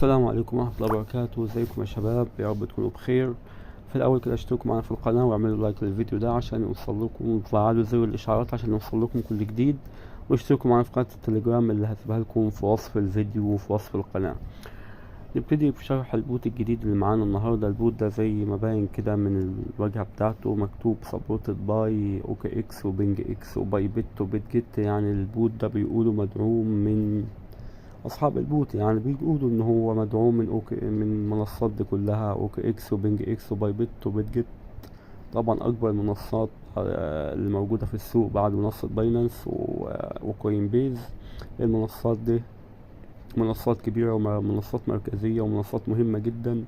السلام عليكم ورحمة الله وبركاته. ازيكم يا شباب؟ يا رب تكونوا بخير. في الاول كده اشتركوا معنا في القناة واعملوا لايك للفيديو ده عشان يوصل لكم، وتفعلوا زر الاشعارات عشان يوصل لكم كل جديد، واشتركوا معنا في قناة التليجرام اللي هسيبها لكم في وصف الفيديو وفي وصف القناة. نبتدي بشرح البوت الجديد اللي معانا النهاردة. البوت ده زي ما باين كده من الواجهة بتاعته مكتوب سبورتد باي اوكي اكس وبنج اكس وباي بت وبت جيت. يعني البوت ده بيقولوا مدعوم من اصحاب البوت، يعني بيقولوا ان هو مدعوم من من المنصات دي كلها، اوكي اكس وبنج اكس وباي بت وبت جيت. طبعا اكبر المنصات اللي موجودة في السوق بعد منصة باينانس وكوين بيز. المنصات دي منصات كبيرة ومنصات مركزية ومنصات مهمة جدا.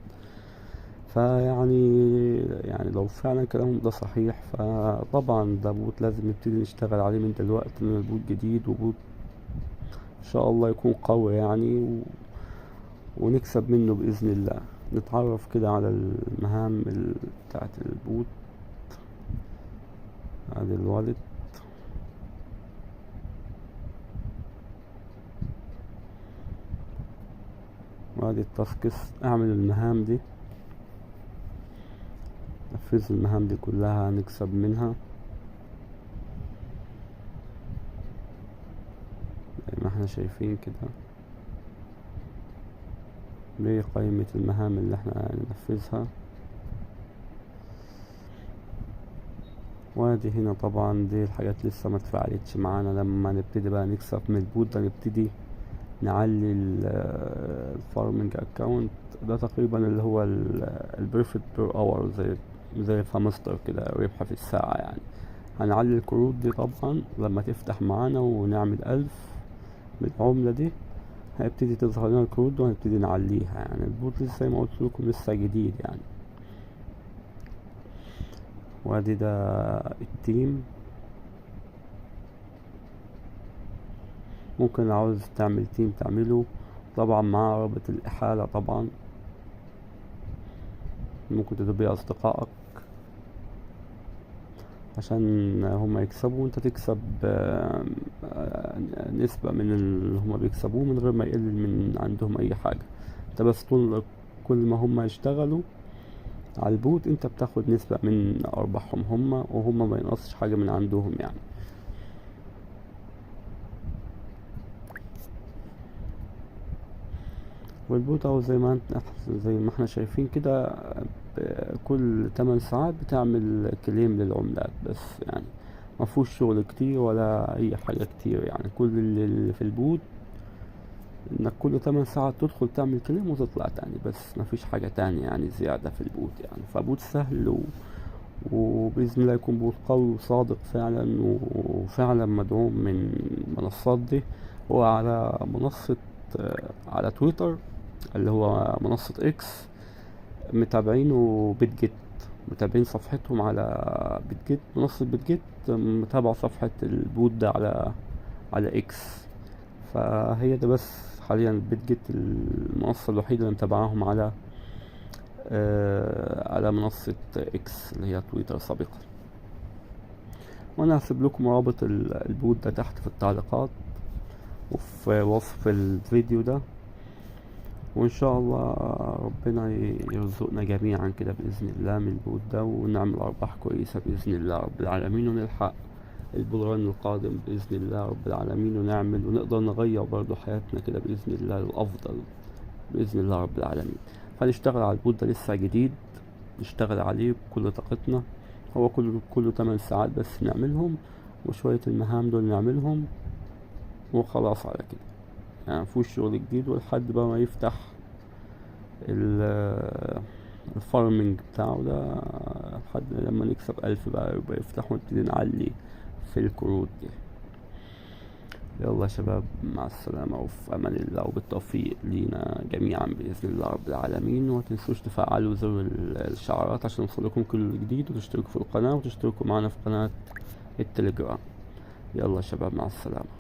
يعني لو فعلا كلامهم ده صحيح، فطبعا ده بوت لازم نبتدي نشتغل عليه من دلوقتي، لأن البوت جديد وبوت ان شاء الله يكون قوي يعني ونكسب منه بإذن الله. نتعرف كده على المهام بتاعت البوت. ادي الوالد، وادي التاسكس. اعمل المهام دي، نفذ المهام دي كلها نكسب منها زي ما احنا شايفين كده. دي قائمة المهام اللي احنا ننفذها، وادي هنا طبعا دي الحاجات لسه ما اتفعلتش معانا. لما نبتدي بقى نكسب من البوت ده نبتدي نعلي الفارمنج اكاونت. ده تقريبا اللي هو البريفت بير اور، زي فامستر كده، ربح في الساعة يعني. هنعلي الكروت دي طبعا لما تفتح معانا ونعمل 1000 بالعملة دي، هيبتدي تظهر لنا الكروت دي وهنبتدي نعليها. يعني البوت لسه زي ما قلت لكم لسه جديد يعني. وادي ده التيم. ممكن عاوز تعمل تيم تعمله، طبعا مع رابط الإحالة. طبعا ممكن تضيف أصدقائك عشان هما يكسبوا وانت تكسب نسبة من اللي هما بيكسبوه من غير ما يقلل من عندهم أي حاجة. انت بس كل ما هما يشتغلوا على البوت انت بتاخد نسبة من أرباحهم هما، وهما ما ينقصش حاجة من عندهم يعني. والبوت اهو زي ما احنا شايفين كده، كل 8 ساعات بتعمل كليم للعملات بس. يعني مفهوش شغل كتير ولا اي حاجة كتير. يعني كل اللي في البوت انك كل 8 ساعات تدخل تعمل كليم وتطلع تاني بس، مفيش حاجة تانية يعني زيادة في البوت يعني. فبوت سهل وبإذن الله يكون بوت قوي وصادق فعلا، وفعلا مدعوم من المنصات دي. هو على منصة على تويتر اللي هو منصة اكس، متابعينه بتجيت، متابعين صفحتهم على بتجيت، منصة بتجيت متابعة صفحة البوت ده على اكس. فهي ده بس حاليا بتجيت المنصة الوحيدة اللي متابعاهم على منصة اكس اللي هي تويتر سابقا. وانا هسيب لكم رابط البوت ده تحت في التعليقات وفي وصف الفيديو ده. وان شاء الله ربنا يرزقنا جميعا كده باذن الله من البوت ده، ونعمل ارباح كويسه باذن الله رب العالمين، ونلحق البلران القادم باذن الله رب العالمين، ونعمل ونقدر نغير برضو حياتنا كده باذن الله للافضل باذن الله رب العالمين. فنشتغل على البوت ده لسه جديد، نشتغل عليه بكل طاقتنا. هو كله 8 ساعات بس نعملهم، وشويه المهام دول نعملهم وخلاص على كده. يعني مفيهوش شغل جديد، ولحد بقى ما يفتح الفارمنج بتاعه ده، لحد لما نكسب 1000 بقى يبقى يفتح ونبتدي نعلي في الكروت دي. يلا يا شباب، مع السلامة وفي أمان الله وبالتوفيق لينا جميعا بإذن الله رب العالمين. ومتنسوش تفعلوا زر الإشعارات عشان يوصلكم كل جديد، وتشتركوا في القناة وتشتركوا معنا في قناة التليجرام. يلا يا شباب، مع السلامة.